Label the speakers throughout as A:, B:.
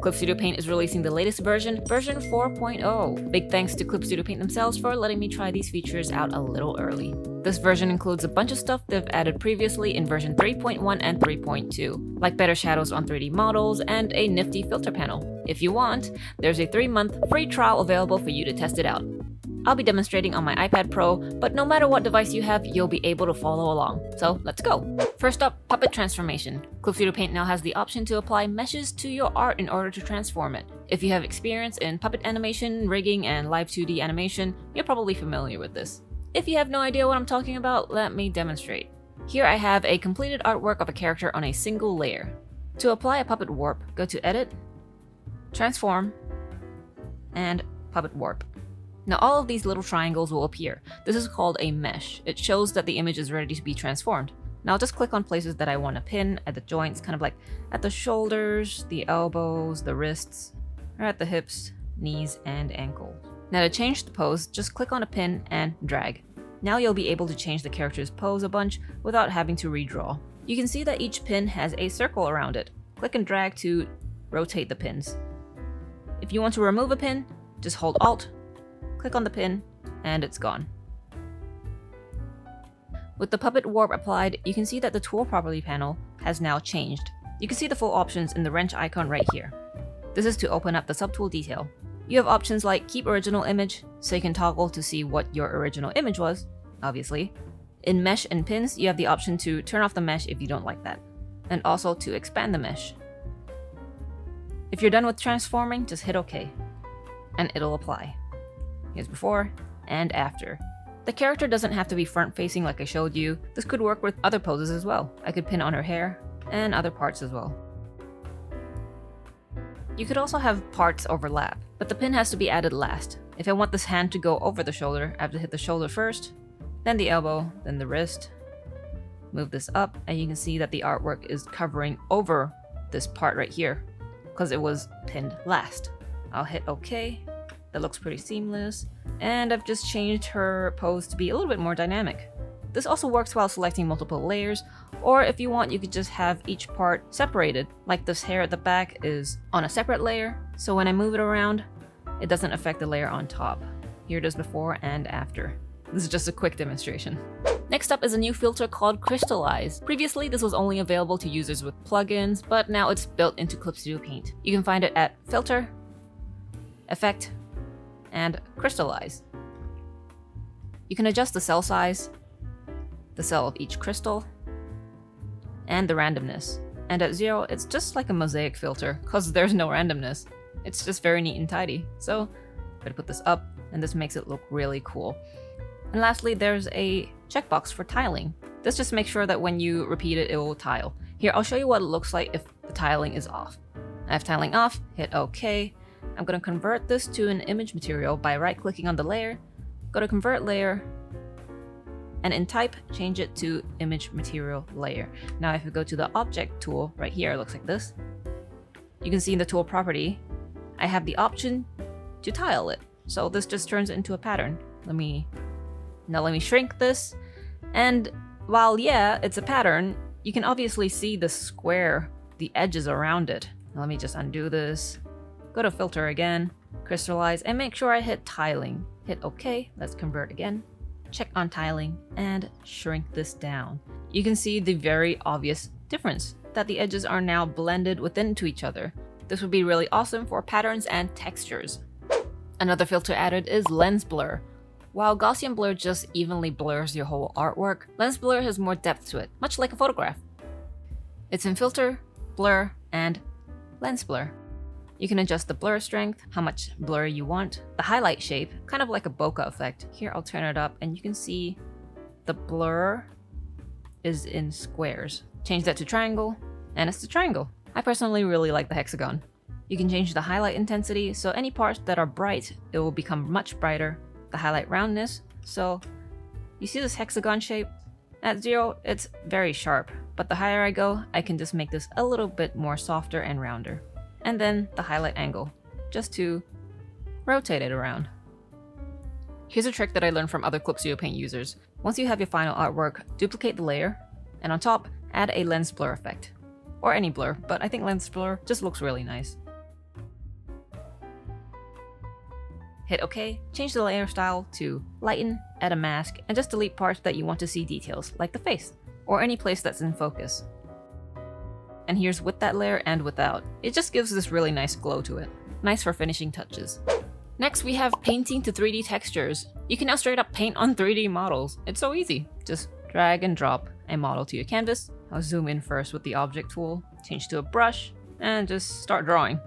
A: Clip Studio Paint is releasing the latest version 4.0. Big thanks to Clip Studio Paint themselves for letting me try these features out a little early. This version includes a bunch of stuff they've added previously in version 3.1 and 3.2, like better shadows on 3D models and a nifty filter panel. If you want, there's a 3-month free trial available for you to test it out. I'll be demonstrating on my iPad Pro, but no matter what device you have, you'll be able to follow along. So let's go! First up, Puppet Transformation. Clip Studio Paint now has the option to apply meshes to your art in order to transform it. If you have experience in puppet animation, rigging, and live 2D animation, you're probably familiar with this. If you have no idea what I'm talking about, let me demonstrate. Here I have a completed artwork of a character on a single layer. To apply a puppet warp, go to Edit, Transform, and Puppet Warp. Now all of these little triangles will appear. This is called a mesh. It shows that the image is ready to be transformed. Now I'll just click on places that I want to pin at the joints, kind of like at the shoulders, the elbows, the wrists, or at the hips, knees, and ankles. Now to change the pose, just click on a pin and drag. Now you'll be able to change the character's pose a bunch without having to redraw. You can see that each pin has a circle around it. Click and drag to rotate the pins. If you want to remove a pin, just hold Alt, click on the pin, and it's gone. With the puppet warp applied, you can see that the tool property panel has now changed. You can see the full options in the wrench icon right here. This is to open up the subtool detail. You have options like keep original image, so you can toggle to see what your original image was, obviously. In mesh and pins, you have the option to turn off the mesh if you don't like that, and also to expand the mesh. If you're done with transforming, just hit OK, and it'll apply. Here's before and after. The character doesn't have to be front-facing like I showed you. This could work with other poses as well. I could pin on her hair and other parts as well. You could also have parts overlap, but the pin has to be added last. If I want this hand to go over the shoulder, I have to hit the shoulder first, then the elbow, then the wrist. Move this up, and you can see that the artwork is covering over this part right here, because it was pinned last. I'll hit OK. That looks pretty seamless, and I've just changed her pose to be a little bit more dynamic. This also works while selecting multiple layers, or if you want, you could just have each part separated, like this hair at the back is on a separate layer, so when I move it around, it doesn't affect the layer on top. Here it is before and after. This is just a quick demonstration. Next up is a new filter called Crystallize. Previously, this was only available to users with plugins, but now it's built into Clip Studio Paint. You can find it at Filter, Effect, and Crystallize. You can adjust the cell size, the cell of each crystal, and the randomness. And at 0, it's just like a mosaic filter, cause there's no randomness. It's just very neat and tidy. So I'm gonna put this up, and this makes it look really cool. And lastly, there's a checkbox for tiling. This just makes sure that when you repeat it, it will tile. Here, I'll show you what it looks like if the tiling is off. I have tiling off, hit OK. I'm going to convert this to an image material by right-clicking on the layer, go to Convert Layer, and in Type, change it to Image Material Layer. Now if we go to the Object tool right here, it looks like this. You can see in the tool property, I have the option to tile it. So this just turns it into a pattern. Let me shrink this, and while yeah, it's a pattern, you can obviously see the square, the edges around it. Now, let me just undo this. Go to Filter again, Crystallize, and make sure I hit Tiling. Hit OK, let's convert again. Check on tiling, and shrink this down. You can see the very obvious difference, that the edges are now blended into each other. This would be really awesome for patterns and textures. Another filter added is Lens Blur. While Gaussian Blur just evenly blurs your whole artwork, Lens Blur has more depth to it, much like a photograph. It's in Filter, Blur, and Lens Blur. You can adjust the blur strength, how much blur you want, the highlight shape, kind of like a bokeh effect. Here I'll turn it up and you can see the blur is in squares. Change that to triangle, and it's the triangle. I personally really like the hexagon. You can change the highlight intensity, so any parts that are bright, it will become much brighter. The highlight roundness, so you see this hexagon shape? At 0, it's very sharp, but the higher I go, I can just make this a little bit more softer and rounder. And then the highlight angle, just to rotate it around. Here's a trick that I learned from other Clip Studio Paint users. Once you have your final artwork, duplicate the layer, and on top, add a lens blur effect. Or any blur, but I think lens blur just looks really nice. hit OK, change the layer style to lighten, add a mask, and just delete parts that you want to see details, like the face, or any place that's in focus. And here's with that layer and without. It just gives this really nice glow to it. Nice for finishing touches. Next, we have painting to 3D textures. You can now straight up paint on 3D models. It's so easy. Just drag and drop a model to your canvas. I'll zoom in first with the object tool, change to a brush, and just start drawing.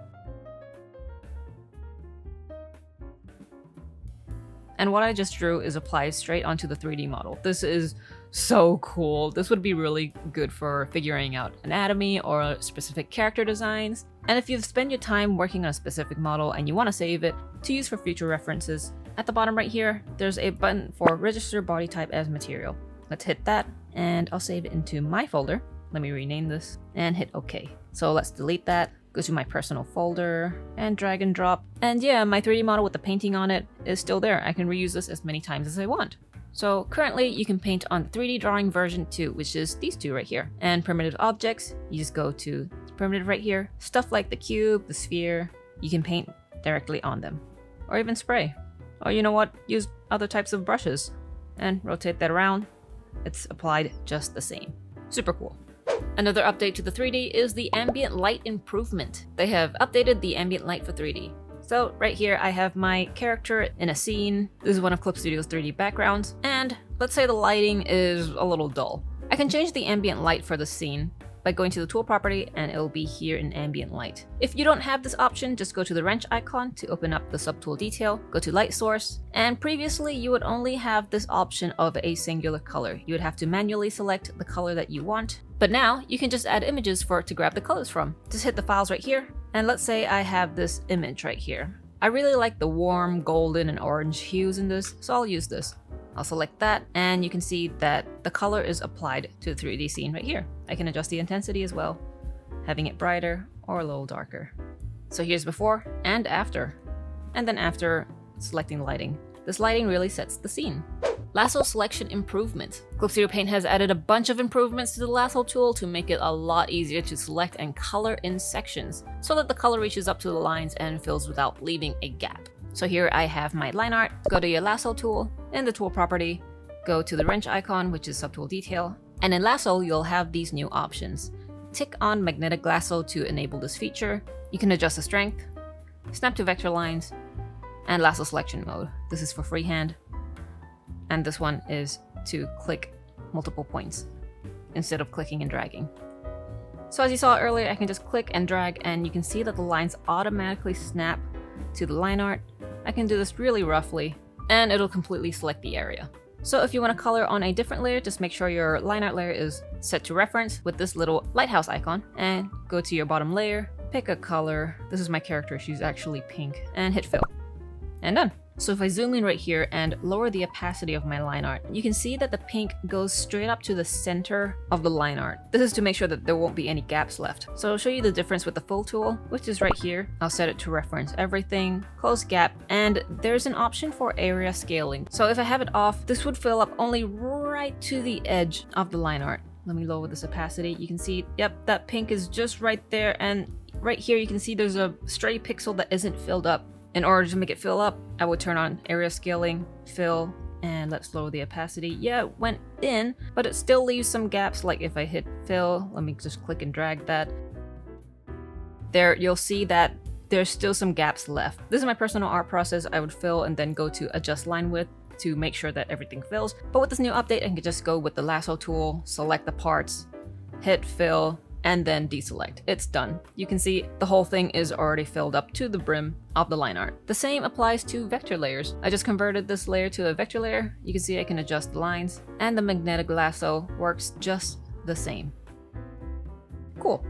A: And what I just drew is applied straight onto the 3D model. This is so cool. This would be really good for figuring out anatomy or specific character designs. And if you've spent your time working on a specific model and you want to save it to use for future references, at the bottom right here, there's a button for register body type as material. Let's hit that, and I'll save it into my folder. Let me rename this and hit OK. So let's delete that. Go to my personal folder and drag and drop. And yeah, my 3D model with the painting on it is still there. I can reuse this as many times as I want. So currently you can paint on the 3D drawing version 2, which is these two right here. And primitive objects, you just go to primitive right here. Stuff like the cube, the sphere, you can paint directly on them. Or even spray. Or you know what, use other types of brushes and rotate that around. It's applied just the same. Super cool. Another update to the 3D is the ambient light improvement. They have updated the ambient light for 3D. So right here I have my character in a scene. This is one of Clip Studio's 3D backgrounds. And let's say the lighting is a little dull. I can change the ambient light for the scene by going to the tool property, and it'll be here in ambient light. If you don't have this option, just go to the wrench icon to open up the subtool detail, go to light source, and previously you would only have this option of a singular color. You would have to manually select the color that you want, but now you can just add images for it to grab the colors from. Just hit the files right here, and let's say I have this image right here. I really like the warm golden and orange hues in this, so I'll use this. I'll select that, and you can see that the color is applied to the 3D scene right here. I can adjust the intensity as well, having it brighter or a little darker. So here's before and after. And then after selecting lighting. This lighting really sets the scene. Lasso selection improvement. Clip Studio Paint has added a bunch of improvements to the lasso tool to make it a lot easier to select and color in sections, so that the color reaches up to the lines and fills without leaving a gap. So here I have my line art. Go to your lasso tool, in the tool property, go to the wrench icon, which is subtool detail, and in lasso you'll have these new options. Tick on magnetic lasso to enable this feature. You can adjust the strength, snap to vector lines, and lasso selection mode. This is for freehand, and this one is to click multiple points instead of clicking and dragging. So as you saw earlier, I can just click and drag, and you can see that the lines automatically snap to the line art. I can do this really roughly, and it'll completely select the area. So if you want to color on a different layer, just make sure your line art layer is set to reference with this little lighthouse icon, and go to your bottom layer, pick a color. This is my character, she's actually pink, and hit fill. And done. So if I zoom in right here and lower the opacity of my line art, you can see that the pink goes straight up to the center of the line art. This is to make sure that there won't be any gaps left. So I'll show you the difference with the fill tool, which is right here. I'll set it to reference everything, close gap, and there's an option for area scaling. So if I have it off, this would fill up only right to the edge of the line art. Let me lower this opacity. You can see, yep, that pink is just right there, and right here you can see there's a stray pixel that isn't filled up. In order to make it fill up, I would turn on area scaling, fill, and let's lower the opacity. Yeah, it went in, but it still leaves some gaps. Like if I hit fill, let me just click and drag that. There, you'll see that there's still some gaps left. This is my personal art process. I would fill and then go to adjust line width to make sure that everything fills. But with this new update, I can just go with the lasso tool, select the parts, hit fill, and then deselect. It's done. You can see the whole thing is already filled up to the brim of the line art. The same applies to vector layers. I just converted this layer to a vector layer. You can see I can adjust the lines, and the magnetic lasso works just the same. Cool.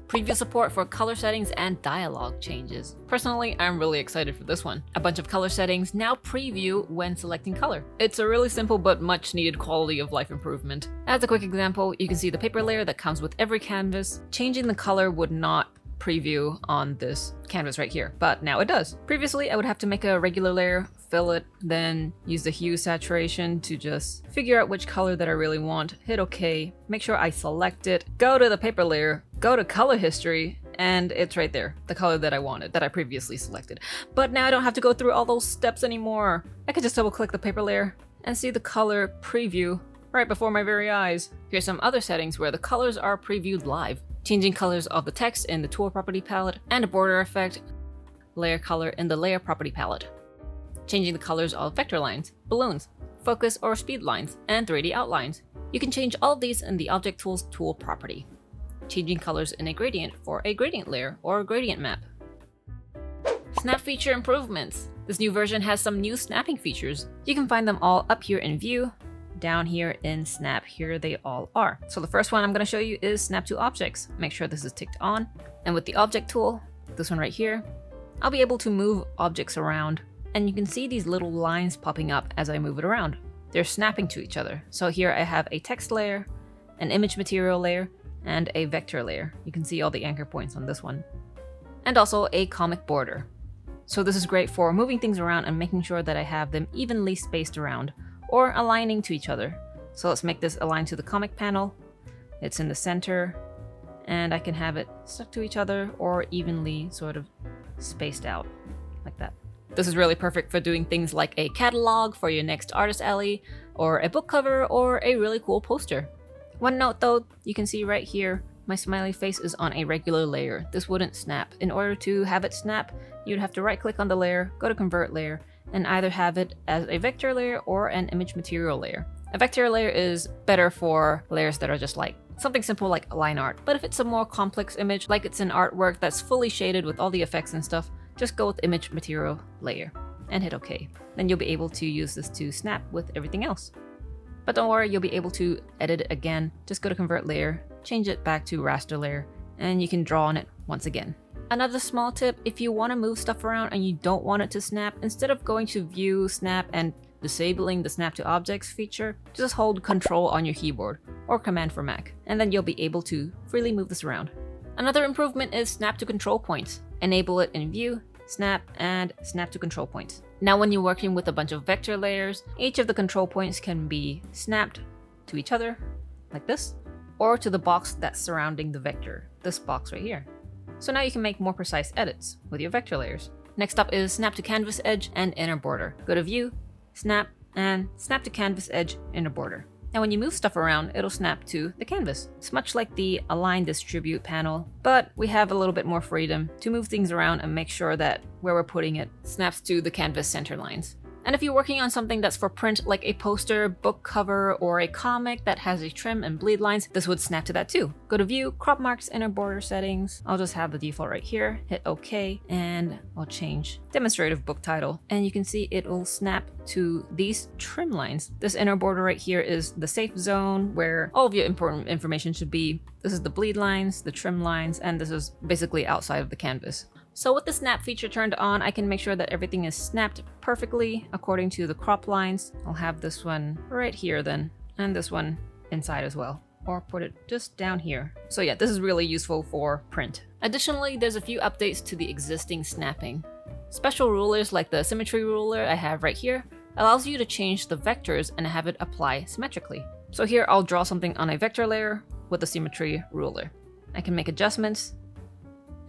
A: Preview support for color settings and dialogue changes. Personally, I'm really excited for this one. A bunch of color settings now preview when selecting color. It's a really simple but much needed quality of life improvement. As a quick example, you can see the paper layer that comes with every canvas. Changing the color would not preview on this canvas right here, but now it does. Previously, I would have to make a regular layer, fill it, then use the hue saturation to just figure out which color that I really want, hit OK, make sure I select it, go to the paper layer, go to color history, and it's right there, the color that I wanted, that I previously selected. But now I don't have to go through all those steps anymore. I can just double click the paper layer and see the color preview right before my very eyes. Here's some other settings where the colors are previewed live. Changing colors of the text in the tool property palette, and a border effect layer color in the layer property palette. Changing the colors of vector lines, balloons, focus or speed lines, and 3D outlines. You can change all of these in the Object Tools tool property. Changing colors in a gradient for a gradient layer or a gradient map. Snap feature improvements. This new version has some new snapping features. You can find them all up here in View, down here in Snap. Here they all are. So the first one I'm going to show you is Snap to Objects. Make sure this is ticked on. And with the Object tool, this one right here, I'll be able to move objects around, and you can see these little lines popping up as I move it around. They're snapping to each other. So here I have a text layer, an image material layer, and a vector layer. You can see all the anchor points on this one. And also a comic border. So this is great for moving things around and making sure that I have them evenly spaced around or aligning to each other. So let's make this align to the comic panel. It's in the center, and I can have it stuck to each other or evenly sort of spaced out like that. This is really perfect for doing things like a catalog for your next artist alley, or a book cover, or a really cool poster. One note though, you can see right here, my smiley face is on a regular layer. This wouldn't snap. In order to have it snap, you'd have to right click on the layer, go to convert layer, and either have it as a vector layer or an image material layer. A vector layer is better for layers that are just like something simple like line art. But if it's a more complex image, like it's an artwork that's fully shaded with all the effects and stuff, just go with image material layer and hit OK. Then you'll be able to use this to snap with everything else. But don't worry, you'll be able to edit it again. Just go to convert layer, change it back to raster layer, and you can draw on it once again. Another small tip, if you want to move stuff around and you don't want it to snap, instead of going to View, Snap, and disabling the Snap to Objects feature, just hold Control on your keyboard, or Command for Mac, and then you'll be able to freely move this around. Another improvement is Snap to Control Points. Enable it in View, Snap, and Snap to Control Points. Now when you're working with a bunch of vector layers, each of the control points can be snapped to each other, like this, or to the box that's surrounding the vector, this box right here. So now you can make more precise edits with your vector layers. Next up is Snap to Canvas Edge and Inner Border. Go to View, Snap, and Snap to Canvas Edge, Inner Border. Now when you move stuff around, it'll snap to the canvas. It's much like the Align Distribute panel, but we have a little bit more freedom to move things around and make sure that where we're putting it snaps to the canvas center lines. And if you're working on something that's for print, like a poster, book cover, or a comic that has a trim and bleed lines, this would snap to that too. Go to View, Crop Marks, Inner Border Settings. I'll just have the default right here, hit OK, and I'll change Demonstrative Book Title. And you can see it will snap to these trim lines. This inner border right here is the safe zone where all of your important information should be. This is the bleed lines, the trim lines, and this is basically outside of the canvas. So with the snap feature turned on, I can make sure that everything is snapped perfectly according to the crop lines. I'll have this one right here then, and this one inside as well, or put it just down here. So yeah, this is really useful for print. Additionally, there's a few updates to the existing snapping. Special rulers like the symmetry ruler I have right here allows you to change the vectors and have it apply symmetrically. So here I'll draw something on a vector layer with the symmetry ruler. I can make adjustments,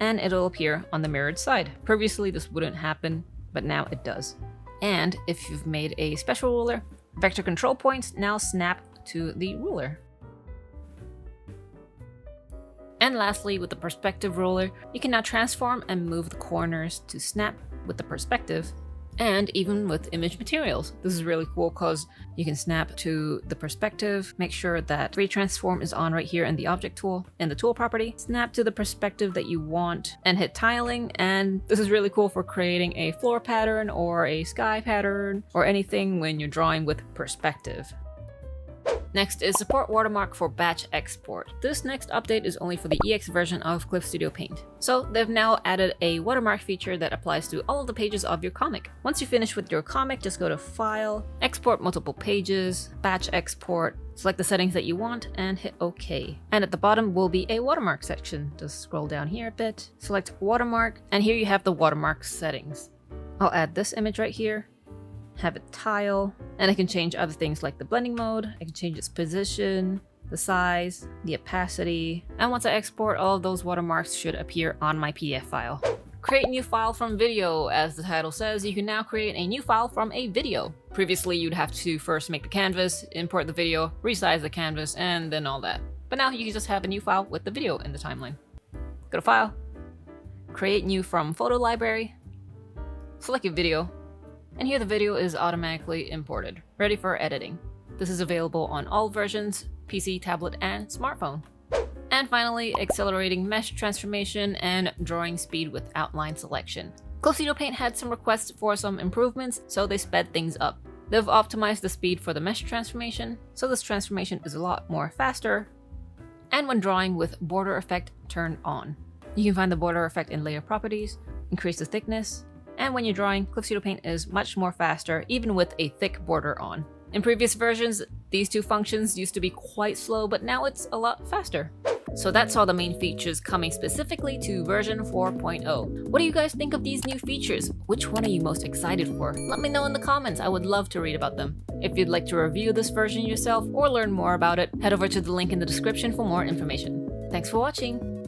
A: and it'll appear on the mirrored side. Previously this wouldn't happen, but now it does. And if you've made a special ruler, vector control points now snap to the ruler. And lastly, with the perspective ruler, you can now transform and move the corners to snap with the perspective, and even with image materials. This is really cool because you can snap to the perspective, make sure that free transform is on right here in the object tool, in the tool property, snap to the perspective that you want, and hit tiling. And this is really cool for creating a floor pattern or a sky pattern or anything when you're drawing with perspective. Next is support watermark for batch export. This next update is only for the EX version of Clip Studio Paint. So they've now added a watermark feature that applies to all of the pages of your comic. Once you finish with your comic, just go to File, Export Multiple Pages, Batch Export, select the settings that you want, and hit OK. And at the bottom will be a watermark section. Just scroll down here a bit, select Watermark, and here you have the watermark settings. I'll add this image right here, have it tile, and I can change other things like the blending mode, I can change its position, the size, the opacity, and once I export, all of those watermarks should appear on my PDF file. Create new file from video. As the title says, you can now create a new file from a video. Previously, you'd have to first make the canvas, import the video, resize the canvas, and then all that. But now you can just have a new file with the video in the timeline. Go to File, Create New from Photo Library, select a video, and here the video is automatically imported, ready for editing. This is available on all versions, PC, tablet, and smartphone. And finally, accelerating mesh transformation and drawing speed with outline selection. Clubcedo Paint had some requests for some improvements, so they sped things up. They've optimized the speed for the mesh transformation, so this transformation is a lot more faster. And when drawing with border effect turned on. You can find the border effect in layer properties, increase the thickness, and when you're drawing, Clubcedo Paint is much more faster, even with a thick border on. In previous versions, these two functions used to be quite slow, but now it's a lot faster. So that's all the main features coming specifically to version 4.0. What do you guys think of these new features? Which one are you most excited for? Let me know in the comments, I would love to read about them. If you'd like to review this version yourself or learn more about it, head over to the link in the description for more information. Thanks for watching!